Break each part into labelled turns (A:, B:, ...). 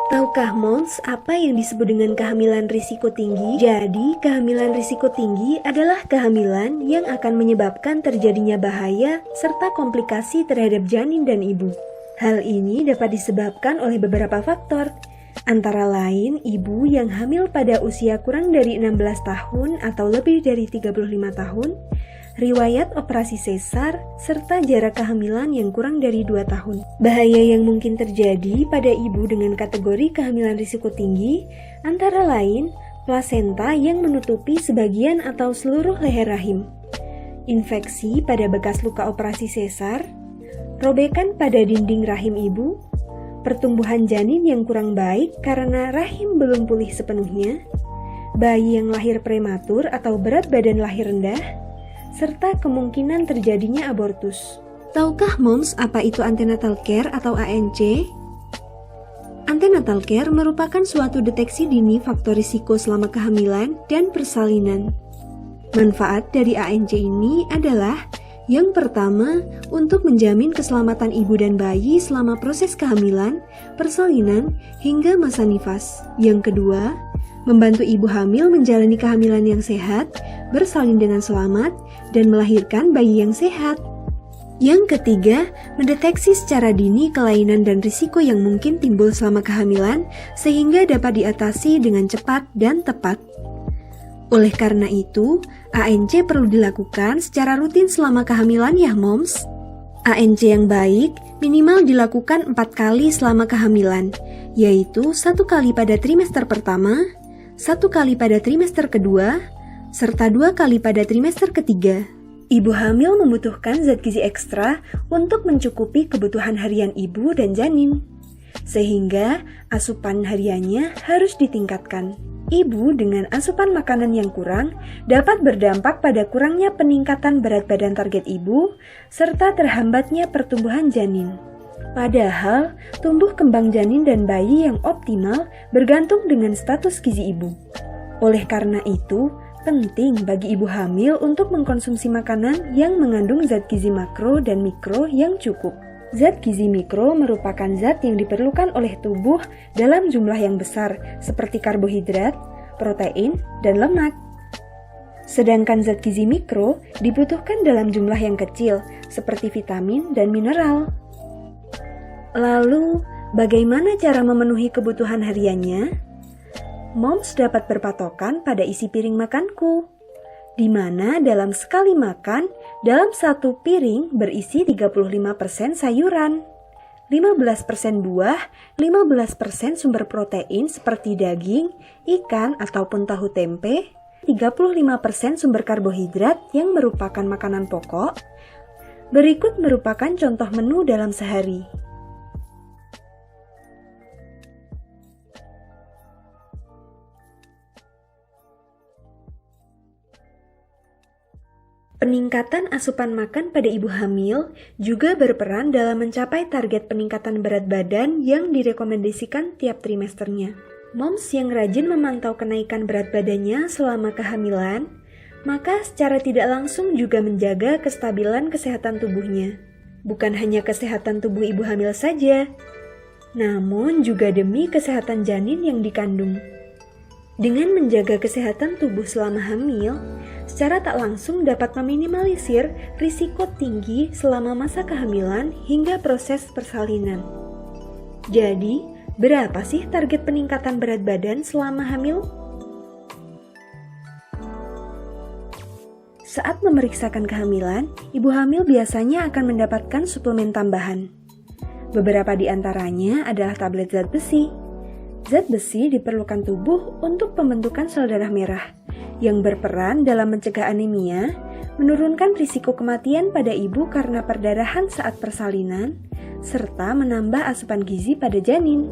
A: Tahukah Mons apa yang disebut dengan kehamilan risiko tinggi? Jadi, kehamilan risiko tinggi adalah kehamilan yang akan menyebabkan terjadinya bahaya serta komplikasi terhadap janin dan ibu. Hal ini dapat disebabkan oleh beberapa faktor, antara lain ibu yang hamil pada usia kurang dari 16 tahun atau lebih dari 35 tahun, riwayat operasi sesar, serta jarak kehamilan yang kurang dari 2 tahun. Bahaya yang mungkin terjadi pada ibu dengan kategori kehamilan risiko tinggi antara lain plasenta yang menutupi sebagian atau seluruh leher rahim, infeksi pada bekas luka operasi sesar, robekan pada dinding rahim ibu, pertumbuhan janin yang kurang baik karena rahim belum pulih sepenuhnya, bayi yang lahir prematur atau berat badan lahir rendah, serta kemungkinan terjadinya abortus. Tahukah Moms apa itu antenatal care atau ANC? Antenatal care merupakan suatu deteksi dini faktor risiko selama kehamilan dan persalinan. Manfaat dari ANC ini adalah yang pertama, untuk menjamin keselamatan ibu dan bayi selama proses kehamilan, persalinan, hingga masa nifas. Yang kedua, membantu ibu hamil menjalani kehamilan yang sehat, bersalin dengan selamat, dan melahirkan bayi yang sehat. Yang ketiga, mendeteksi secara dini kelainan dan risiko yang mungkin timbul selama kehamilan sehingga dapat diatasi dengan cepat dan tepat. Oleh karena itu, ANC perlu dilakukan secara rutin selama kehamilan ya Moms. ANC yang baik minimal dilakukan 4 kali selama kehamilan, yaitu 1 kali pada trimester pertama, 1 kali pada trimester kedua, serta 2 kali pada trimester ketiga. Ibu hamil membutuhkan zat gizi ekstra untuk mencukupi kebutuhan harian ibu dan janin, sehingga asupan hariannya harus ditingkatkan. Ibu dengan asupan makanan yang kurang dapat berdampak pada kurangnya peningkatan berat badan target ibu, serta terhambatnya pertumbuhan janin. Padahal, tumbuh kembang janin dan bayi yang optimal bergantung dengan status gizi ibu. Oleh karena itu, penting bagi ibu hamil untuk mengkonsumsi makanan yang mengandung zat gizi makro dan mikro yang cukup. Zat gizi mikro merupakan zat yang diperlukan oleh tubuh dalam jumlah yang besar, seperti karbohidrat, protein, dan lemak. Sedangkan zat gizi mikro dibutuhkan dalam jumlah yang kecil, seperti vitamin dan mineral. Lalu, bagaimana cara memenuhi kebutuhan hariannya? Moms dapat berpatokan pada isi piring makanku, di mana dalam sekali makan, dalam satu piring berisi 35% sayuran, 15% buah, 15% sumber protein seperti daging, ikan ataupun tahu tempe, 35% sumber karbohidrat yang merupakan makanan pokok. Berikut merupakan contoh menu dalam sehari. Peningkatan asupan makan pada ibu hamil juga berperan dalam mencapai target peningkatan berat badan yang direkomendasikan tiap trimesternya. Moms yang rajin memantau kenaikan berat badannya selama kehamilan, maka secara tidak langsung juga menjaga kestabilan kesehatan tubuhnya. Bukan hanya kesehatan tubuh ibu hamil saja, namun juga demi kesehatan janin yang dikandung. Dengan menjaga kesehatan tubuh selama hamil, secara tak langsung dapat meminimalisir risiko tinggi selama masa kehamilan hingga proses persalinan. Jadi, berapa sih target peningkatan berat badan selama hamil? Saat memeriksakan kehamilan, ibu hamil biasanya akan mendapatkan suplemen tambahan. Beberapa di antaranya adalah tablet zat besi. Zat besi diperlukan tubuh untuk pembentukan sel darah merah, yang berperan dalam mencegah anemia, menurunkan risiko kematian pada ibu karena perdarahan saat persalinan, serta menambah asupan gizi pada janin.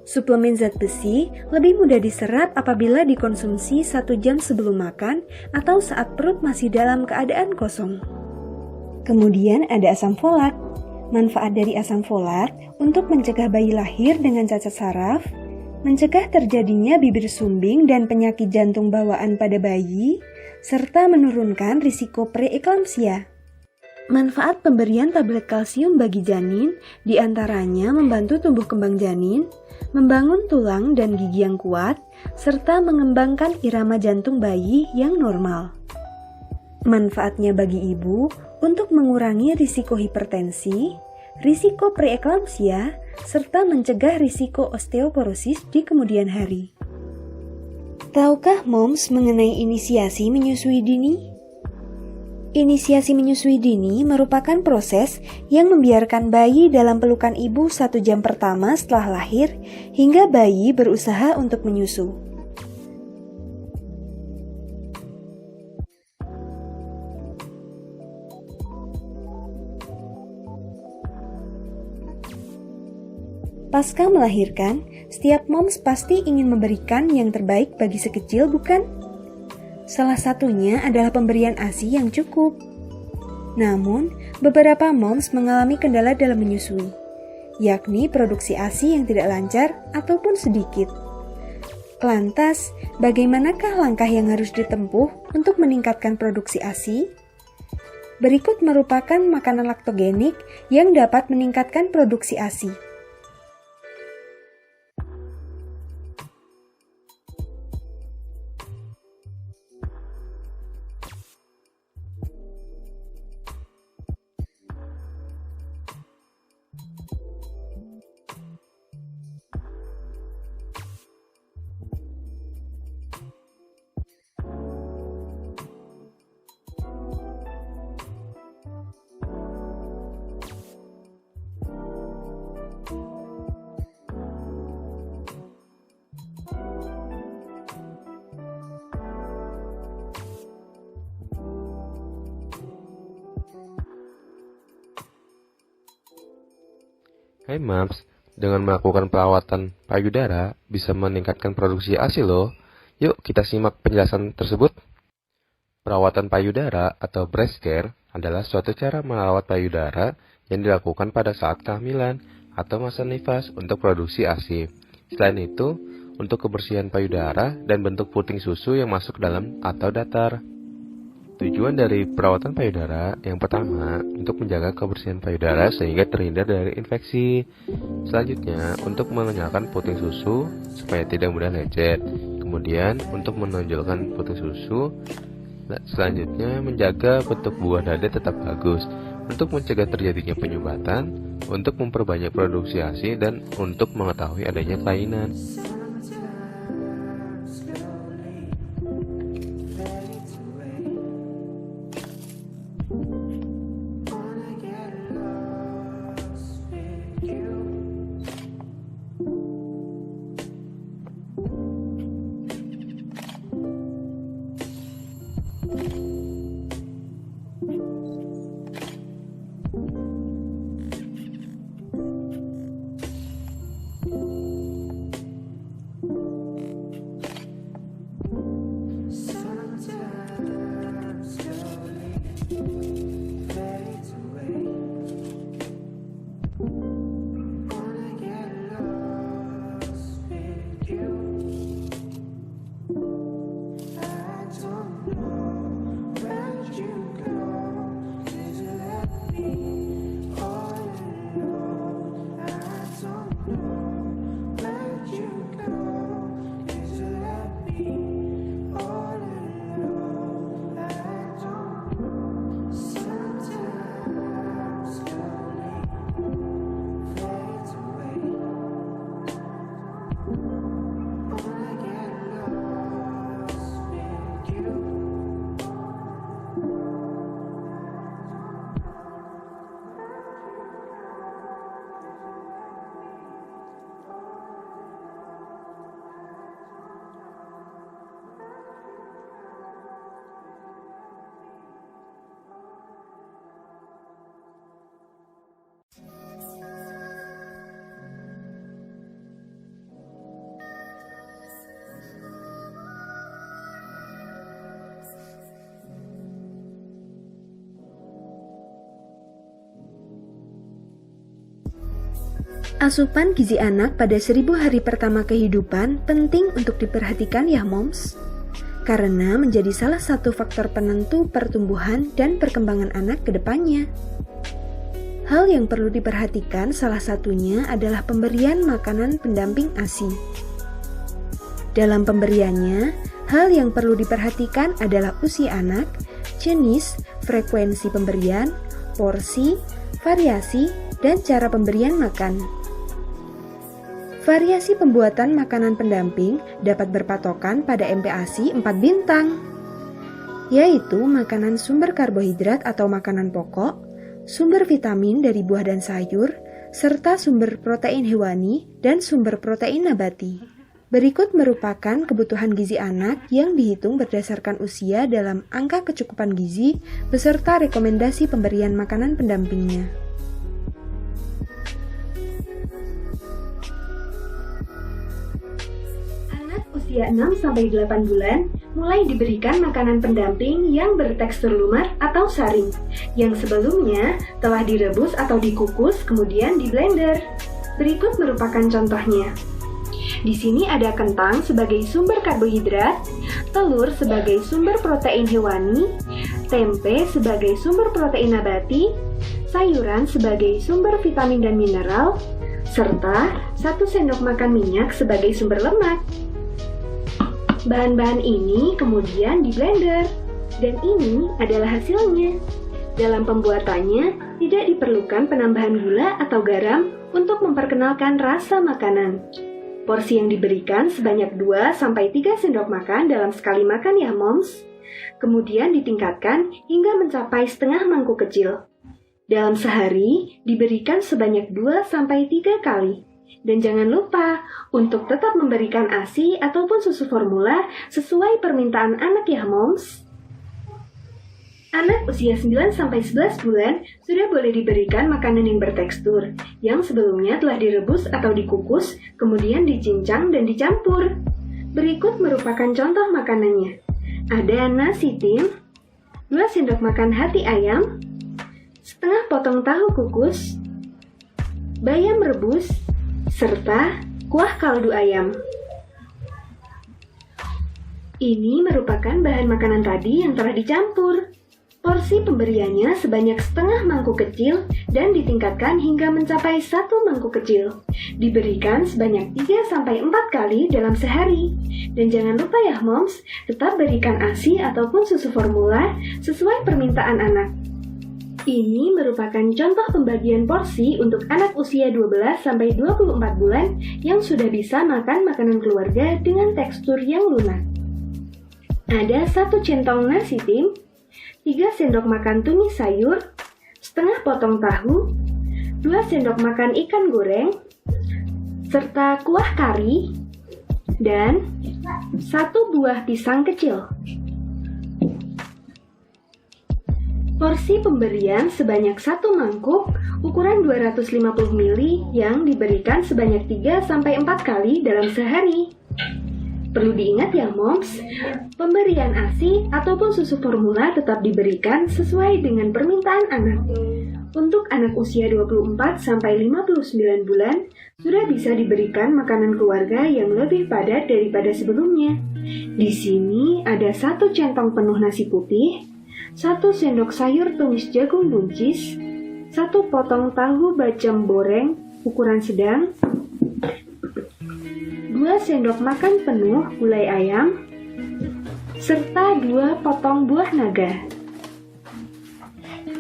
A: Suplemen zat besi lebih mudah diserap apabila dikonsumsi 1 jam sebelum makan atau saat perut masih dalam keadaan kosong. Kemudian ada asam folat. Manfaat dari asam folat untuk mencegah bayi lahir dengan cacat saraf, mencegah terjadinya bibir sumbing dan penyakit jantung bawaan pada bayi, serta menurunkan risiko preeklamsia. Manfaat pemberian tablet kalsium bagi janin diantaranya membantu tumbuh kembang janin, membangun tulang dan gigi yang kuat, serta mengembangkan irama jantung bayi yang normal. Manfaatnya bagi ibu untuk mengurangi risiko hipertensi, risiko preeklamsia, serta mencegah risiko osteoporosis di kemudian hari. Tahukah moms mengenai inisiasi menyusui dini? Inisiasi menyusui dini merupakan proses yang membiarkan bayi dalam pelukan ibu 1 jam pertama setelah lahir hingga bayi berusaha untuk menyusu. Pasca melahirkan, setiap moms pasti ingin memberikan yang terbaik bagi si kecil, bukan? Salah satunya adalah pemberian ASI yang cukup. Namun, beberapa moms mengalami kendala dalam menyusui, yakni produksi ASI yang tidak lancar ataupun sedikit. Lantas, bagaimanakah langkah yang harus ditempuh untuk meningkatkan produksi ASI? Berikut merupakan makanan laktogenik yang dapat meningkatkan produksi ASI.
B: Hai Mams, dengan melakukan perawatan payudara bisa meningkatkan produksi ASI loh. Yuk kita simak penjelasan tersebut. Perawatan payudara atau breast care adalah suatu cara merawat payudara yang dilakukan pada saat kehamilan atau masa nifas untuk produksi ASI. Selain itu, untuk kebersihan payudara dan bentuk puting susu yang masuk dalam atau datar. Tujuan dari perawatan payudara yang pertama, untuk menjaga kebersihan payudara sehingga terhindar dari infeksi. Selanjutnya, untuk mengenyalkan puting susu supaya tidak mudah lecet. Kemudian, untuk menonjolkan puting susu. Selanjutnya, menjaga bentuk buah dada tetap bagus. Untuk mencegah terjadinya penyumbatan, untuk memperbanyak produksi ASI, dan untuk mengetahui adanya kelainan.
A: Asupan gizi anak pada 1000 hari pertama kehidupan penting untuk diperhatikan ya moms, karena menjadi salah satu faktor penentu pertumbuhan dan perkembangan anak ke depannya. Hal yang perlu diperhatikan salah satunya adalah pemberian makanan pendamping ASI. Dalam pemberiannya, hal yang perlu diperhatikan adalah usia anak, jenis, frekuensi pemberian, porsi, variasi, dan cara pemberian makan. Variasi pembuatan makanan pendamping dapat berpatokan pada MPASI 4 bintang, yaitu makanan sumber karbohidrat atau makanan pokok, sumber vitamin dari buah dan sayur, serta sumber protein hewani dan sumber protein nabati. Berikut merupakan kebutuhan gizi anak yang dihitung berdasarkan usia dalam angka kecukupan gizi beserta rekomendasi pemberian makanan pendampingnya. Anak usia 6-8 bulan mulai diberikan makanan pendamping yang bertekstur lumer atau saring, yang sebelumnya telah direbus atau dikukus kemudian di blender. Berikut merupakan contohnya. Di sini ada kentang sebagai sumber karbohidrat, telur sebagai sumber protein hewani, tempe sebagai sumber protein nabati, sayuran sebagai sumber vitamin dan mineral, serta 1 sendok makan minyak sebagai sumber lemak. Bahan-bahan ini kemudian di blender, dan ini adalah hasilnya. Dalam pembuatannya, tidak diperlukan penambahan gula atau garam untuk memperkenalkan rasa makanan. Porsi yang diberikan sebanyak 2-3 sendok makan dalam sekali makan ya moms. Kemudian ditingkatkan hingga mencapai setengah mangkuk kecil. Dalam sehari diberikan sebanyak 2-3 kali. Dan jangan lupa untuk tetap memberikan ASI ataupun susu formula sesuai permintaan anak ya moms. Anak usia 9-11 bulan sudah boleh diberikan makanan yang bertekstur, yang sebelumnya telah direbus atau dikukus, kemudian dicincang dan dicampur. Berikut merupakan contoh makanannya. Ada nasi tim, 2 sendok makan hati ayam, setengah potong tahu kukus, bayam rebus, serta kuah kaldu ayam. Ini merupakan bahan makanan tadi yang telah dicampur. Porsi pemberiannya sebanyak setengah mangkuk kecil dan ditingkatkan hingga mencapai 1 mangkuk kecil. Diberikan sebanyak 3-4 kali dalam sehari. Dan jangan lupa ya moms, tetap berikan ASI ataupun susu formula sesuai permintaan anak. Ini merupakan contoh pembagian porsi untuk anak usia 12-24 bulan yang sudah bisa makan makanan keluarga dengan tekstur yang lunak. Ada 1 centong nasi tim, 3 sendok makan tumis sayur, setengah potong tahu, 2 sendok makan ikan goreng, serta kuah kari, dan 1 buah pisang kecil. Porsi pemberian sebanyak 1 mangkuk ukuran 250 ml yang diberikan sebanyak 3-4 kali dalam sehari. Perlu diingat ya moms, pemberian ASI ataupun susu formula tetap diberikan sesuai dengan permintaan anak. Untuk anak usia 24-59 bulan, sudah bisa diberikan makanan keluarga yang lebih padat daripada sebelumnya. Di sini ada 1 centong penuh nasi putih, 1 sendok sayur tumis jagung buncis, 1 potong tahu bacem goreng ukuran sedang, 2 sendok makan penuh gulai ayam, serta 2 potong buah naga.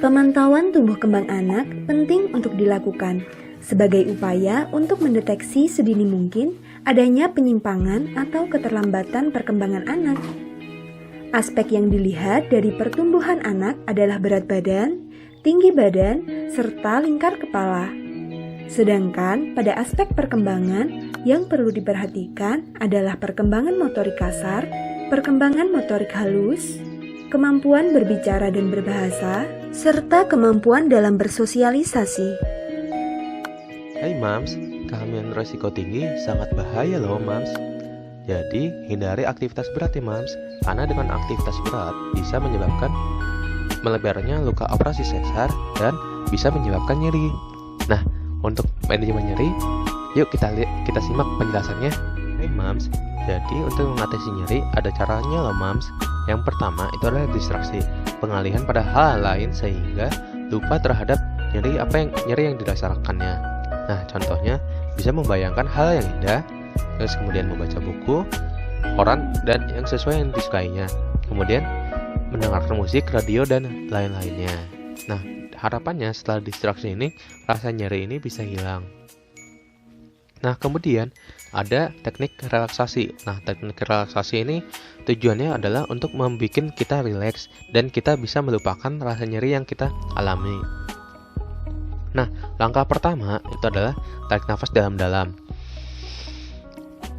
A: Pemantauan tumbuh kembang anak penting untuk dilakukan sebagai upaya untuk mendeteksi sedini mungkin adanya penyimpangan atau keterlambatan perkembangan anak. Aspek yang dilihat dari pertumbuhan anak adalah berat badan, tinggi badan, serta lingkar kepala. Sedangkan pada aspek perkembangan yang perlu diperhatikan adalah perkembangan motorik kasar, perkembangan motorik halus, kemampuan berbicara dan berbahasa, serta kemampuan dalam bersosialisasi.
B: Hai Mams, kehamilan risiko tinggi sangat bahaya loh Mams. Jadi hindari aktivitas berat ya Mams, karena dengan aktivitas berat bisa menyebabkan melebarnya luka operasi sesar dan bisa menyebabkan nyeri. Nah, untuk manajemen nyeri, yuk kita simak penjelasannya. Hai Mams, jadi untuk mengatasi nyeri ada caranya loh Mams. Yang pertama itu adalah distraksi, pengalihan pada hal lain sehingga lupa terhadap nyeri yang dirasakannya. Nah, contohnya bisa membayangkan hal yang indah, terus kemudian membaca buku, koran, dan yang sesuai yang disukainya. Kemudian mendengarkan musik, radio, dan lain-lainnya. Nah, harapannya setelah distraksi ini, rasa nyeri ini bisa hilang. Nah, kemudian ada teknik relaksasi. Nah, teknik relaksasi ini tujuannya adalah untuk membuat kita rileks dan kita bisa melupakan rasa nyeri yang kita alami. Nah, langkah pertama itu adalah tarik nafas dalam-dalam.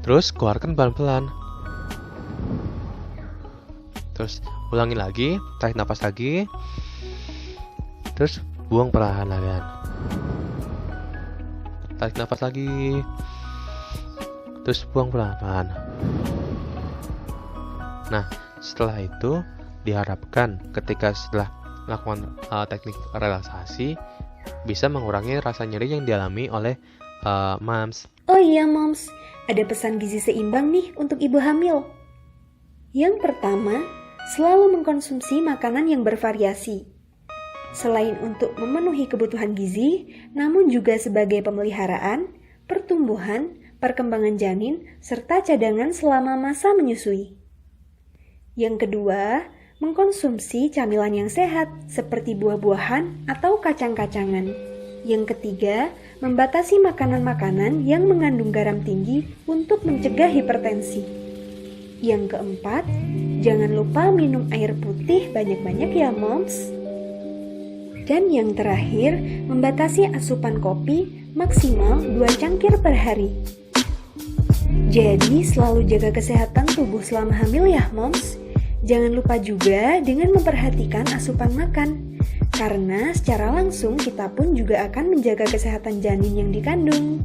B: Terus keluarkan pelan-pelan. Terus ulangi lagi, tarik nafas lagi. Terus buang perlahan-lahan. Tarik nafas lagi. Terus buang pelan-pelan. Nah, setelah itu diharapkan ketika setelah melakukan teknik relaksasi bisa mengurangi rasa nyeri yang dialami oleh moms.
A: Oh iya moms, ada pesan gizi seimbang nih untuk ibu hamil. Yang pertama, selalu mengkonsumsi makanan yang bervariasi. Selain untuk memenuhi kebutuhan gizi, namun juga sebagai pemeliharaan, pertumbuhan, perkembangan janin, serta cadangan selama masa menyusui. Yang kedua, mengkonsumsi camilan yang sehat seperti buah-buahan atau kacang-kacangan. Yang ketiga, membatasi makanan-makanan yang mengandung garam tinggi untuk mencegah hipertensi. Yang keempat, jangan lupa minum air putih banyak-banyak ya moms. Dan yang terakhir, membatasi asupan kopi maksimal 2 cangkir per hari. Jadi selalu jaga kesehatan tubuh selama hamil ya moms. Jangan lupa juga dengan memperhatikan asupan makan, karena secara langsung kita pun juga akan menjaga kesehatan janin yang dikandung.